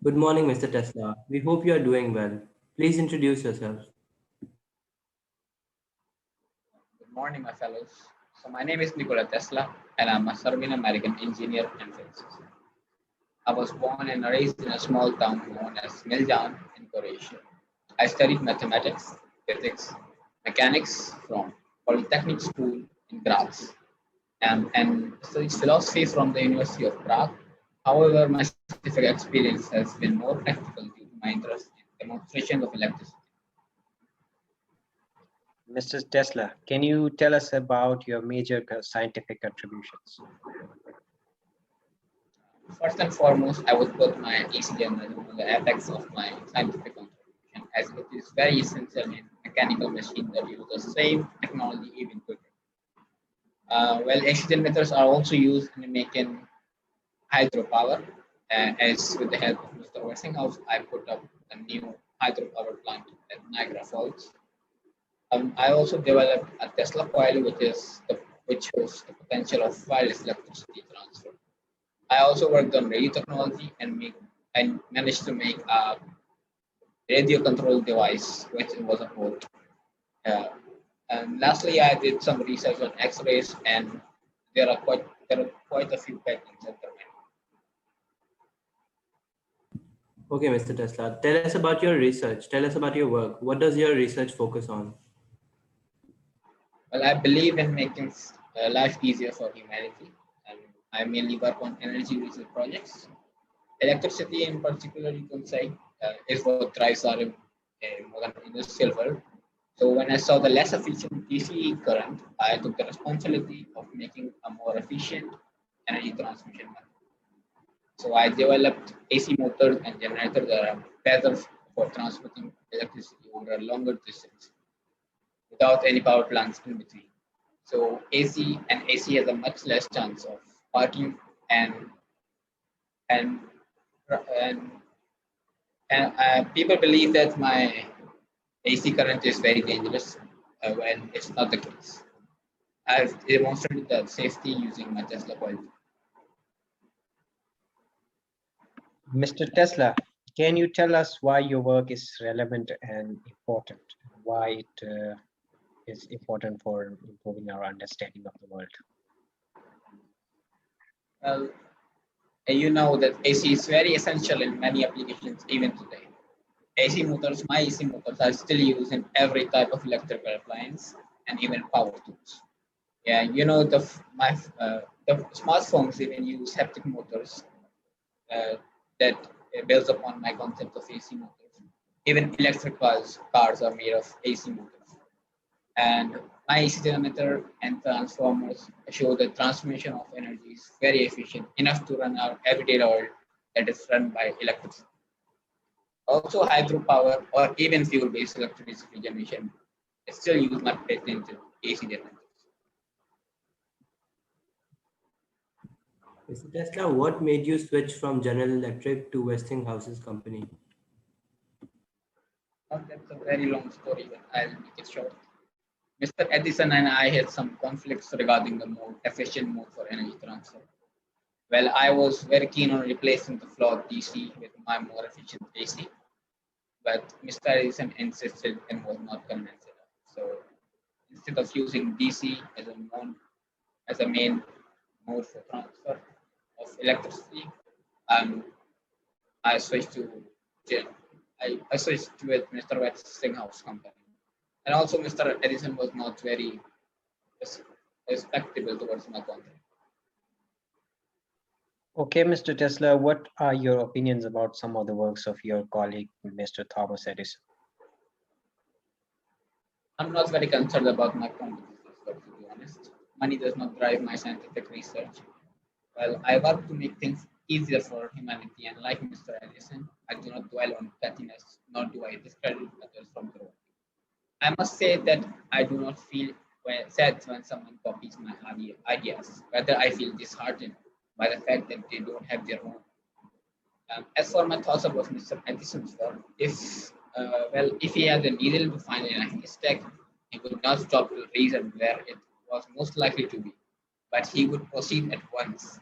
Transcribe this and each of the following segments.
Good morning, Mr. Tesla. We hope you are doing well. Please introduce yourself. Good morning, my fellows. So, my name is Nikola Tesla, and I'm a Serbian American engineer and physicist. I was born and raised in a small town known as Miljan in Croatia. I studied mathematics, physics, mechanics from Polytechnic School in Graz, and studied philosophy from the University of Prague. However, my scientific experience has been more practical due to my interest in demonstrations of electricity. Mr. Tesla, can you tell us about your major scientific contributions? First and foremost, I would put my AC journalism on the apex of my scientific contribution, as it is very essential in mechanical machines that use the same technology even quicker. AC generators are also used in making hydropower. As with the help of Mr. Westinghouse, I put up a new hydropower plant at Niagara Falls. I also developed a Tesla coil, which shows the potential of wireless electricity transfer. I also worked on radio technology and managed to make a radio control device, which was a boat. Uh, and lastly, I did some research on X-rays, and there are quite a few patents at the moment. Okay, Mr. Tesla, tell us about your research. Tell us about your work. What does your research focus on? Well, I believe in making life easier for humanity, and I mainly work on energy research projects. Electricity, in particular, you can say, is what drives our modern industrial world. So when I saw the less efficient DC current, I took the responsibility of making a more efficient energy transmission method. So I developed AC motors and generators that are better for transmitting electricity over a longer distance without any power plants in between. So AC has a much less chance of sparking and and and and people believe that my AC current is very dangerous when it's not the case. I've demonstrated that safety using my Tesla coil. Mr. Tesla, can you tell us why your work is relevant and important? Why it is important for improving our understanding of the world? Well, you know that AC is very essential in many applications even today. My AC motors are still used in every type of electrical appliance and even power tools. Yeah, you know the smartphones even use haptic motors uh, that builds upon my concept of AC motors. Even cars are made of AC motors. And my AC generator and transformers show that transmission of energy is very efficient, enough to run our everyday world that is run by electricity. Also, hydropower or even fuel-based electricity generation is still used my patented AC generators. Mr. Tesla, what made you switch from General Electric to Westinghouse's company? That's a very long story, but I'll make it short. Mr. Edison and I had some conflicts regarding the more efficient mode for energy transfer. Well, I was very keen on replacing the flawed DC with my more efficient AC, but Mr. Edison insisted and was not convinced enough. So instead of using DC as a main mode for transfer of electricity, um, I switched to gen- I switched to it Mr. Westinghouse company. And also Mr. Edison was not very res- respectable towards my content. Okay, Mr. Tesla, what are your opinions about some of the works of your colleague, Mr. Thomas Edison? I'm not very concerned about my competitors, but to be honest, money does not drive my scientific research. Well, I work to make things easier for humanity, and like Mr. Edison, I do not dwell on pettiness, nor do I discredit others from growth. I must say that I do not feel sad when someone copies my ideas. Rather, I feel disheartened by the fact that they don't have their own. As for my thoughts about Mr. Edison's work, if he had a needle to find in a haystack, he would not stop to reason where it was most likely to be, but he would proceed at once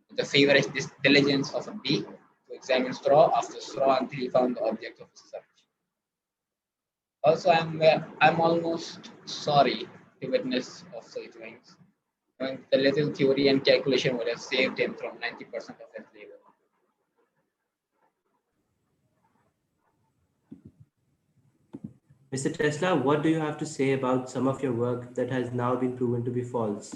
with the feverish diligence of a bee to examine straw after straw until he found the object of his search. Also, I'm almost sorry to witness of such doings, knowing the little theory and calculation would have saved him from 90% of his labor. Mr. Tesla, what do you have to say about some of your work that has now been proven to be false?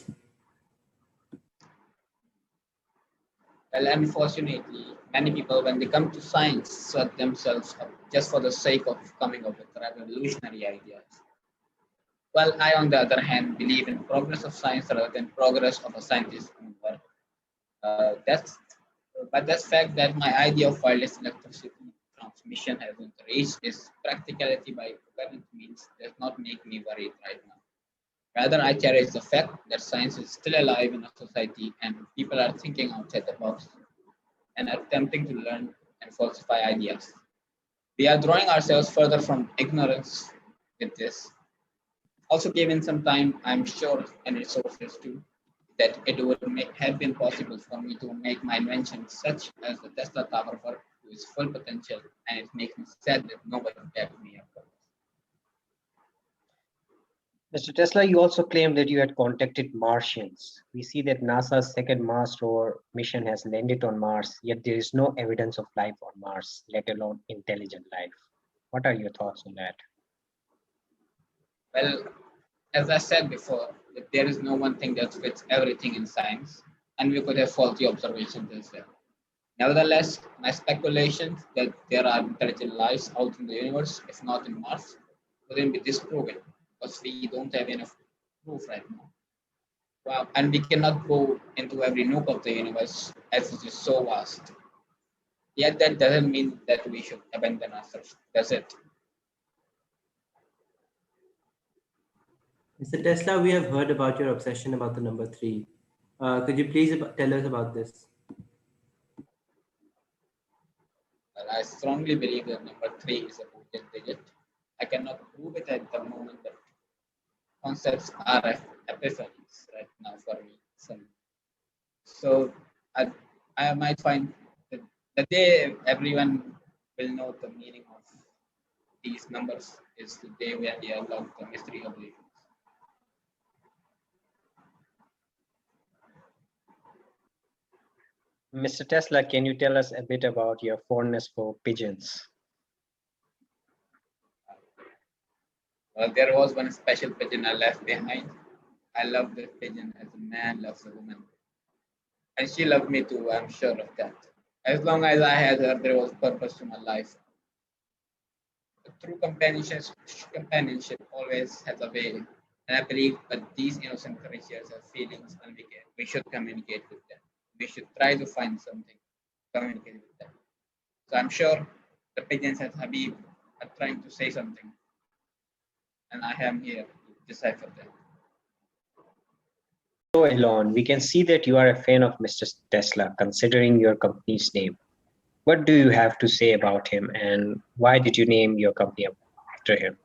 Well, unfortunately, many people, when they come to science, set themselves up just for the sake of coming up with revolutionary ideas. Well, I, on the other hand, believe in progress of science rather than progress of a scientist's own work. But that's fact that my idea of wireless electricity transmission hasn't reached its practicality by current means does not make me worried right now. Rather, I cherish the fact that science is still alive in our society and people are thinking outside the box and attempting to learn and falsify ideas. We are drawing ourselves further from ignorance with this. Also, given some time, I'm sure, and resources too, that it would have been possible for me to make my invention such as the Tesla Tower work to its full potential, and it makes me sad that nobody backed me up. Mr. Tesla, you also claimed that you had contacted Martians. We see that NASA's second Mars rover mission has landed on Mars, yet there is no evidence of life on Mars, let alone intelligent life. What are your thoughts on that? Well, as I said before, that there is no one thing that fits everything in science, and we could have faulty observations as well. Nevertheless, my speculations that there are intelligent lives out in the universe, if not in Mars, wouldn't be disproven because we don't have enough proof right now. Wow. And we cannot go into every nook of the universe as it is so vast. Yet that doesn't mean that we should abandon ourselves, does it? Mr. Tesla, we have heard about your obsession about the number three. Could you please tell us about this? Well, I strongly believe that number three is a potent digit. I cannot prove it at the moment, but concepts are epiphanies right now for me. So I, I might find that the day everyone will know the meaning of these numbers is the day when they unlock the mystery of the universe. Mr. Tesla, can you tell us a bit about your fondness for pigeons? Well, there was one special pigeon I left behind. I loved the pigeon as a man loves a woman. And she loved me too, I'm sure of that. As long as I had her, there was purpose to my life. But through companionship always has a way. And I believe that these innocent creatures have feelings and we should communicate with them. We should try to find something, communicate with them. So I'm sure the pigeons at Habib are trying to say something. And I am here to decipher them. So, Elon, we can see that you are a fan of Mr. Tesla, considering your company's name. What do you have to say about him, and why did you name your company after him?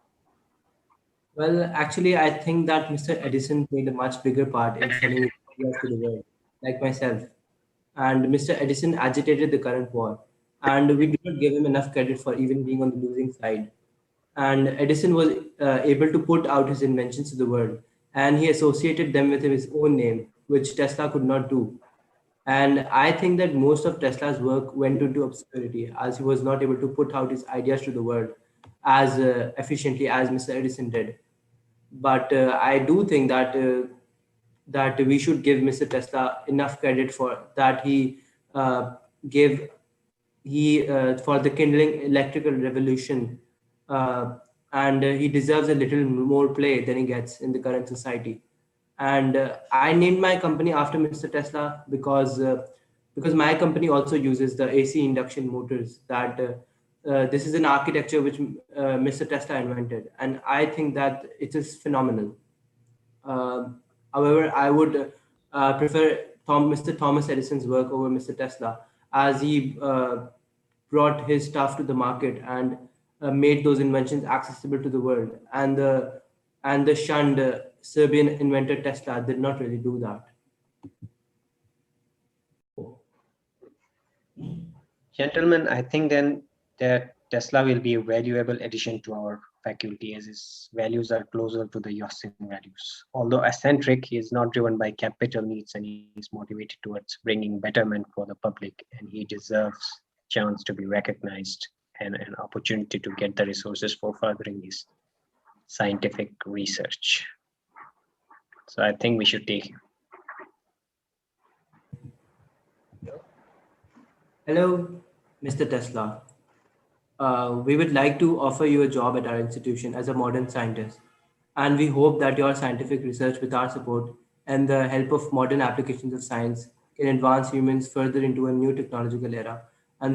Well, actually, I think that Mr. Edison played a much bigger part in selling his ideas to the world, like myself. And Mr. Edison agitated the current war, and we do not give him enough credit for even being on the losing side. And Edison was able to put out his inventions to the world, and he associated them with his own name, which Tesla could not do. And I think that most of Tesla's work went into obscurity as he was not able to put out his ideas to the world as efficiently as Mr. Edison did. But I do think that we should give Mr. Tesla enough credit for that uh, gave he for the kindling electrical revolution, uh, and he deserves a little more play than he gets in the current society. And I named my company after Mr. Tesla because my company also uses the AC induction motors. This is an architecture which Mr. Tesla invented, and I think that it is phenomenal. However, I would prefer Mr. Thomas Edison's work over Mr. Tesla, as he brought his stuff to the market and made those inventions accessible to the world. And the shunned Serbian inventor Tesla did not really do that. Gentlemen, I think then that Tesla will be a valuable addition to our faculty as his values are closer to the Yosin values. Although eccentric, he is not driven by capital needs and he is motivated towards bringing betterment for the public, and he deserves chance to be recognized and an opportunity to get the resources for furthering his scientific research. So I think we should take him. Hello, Mr. Tesla. We would like to offer you a job at our institution as a modern scientist. And we hope that your scientific research, with our support and the help of modern applications of science, can advance humans further into a new technological era. And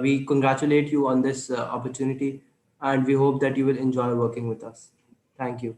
we congratulate you on this opportunity, and we hope that you will enjoy working with us. Thank you.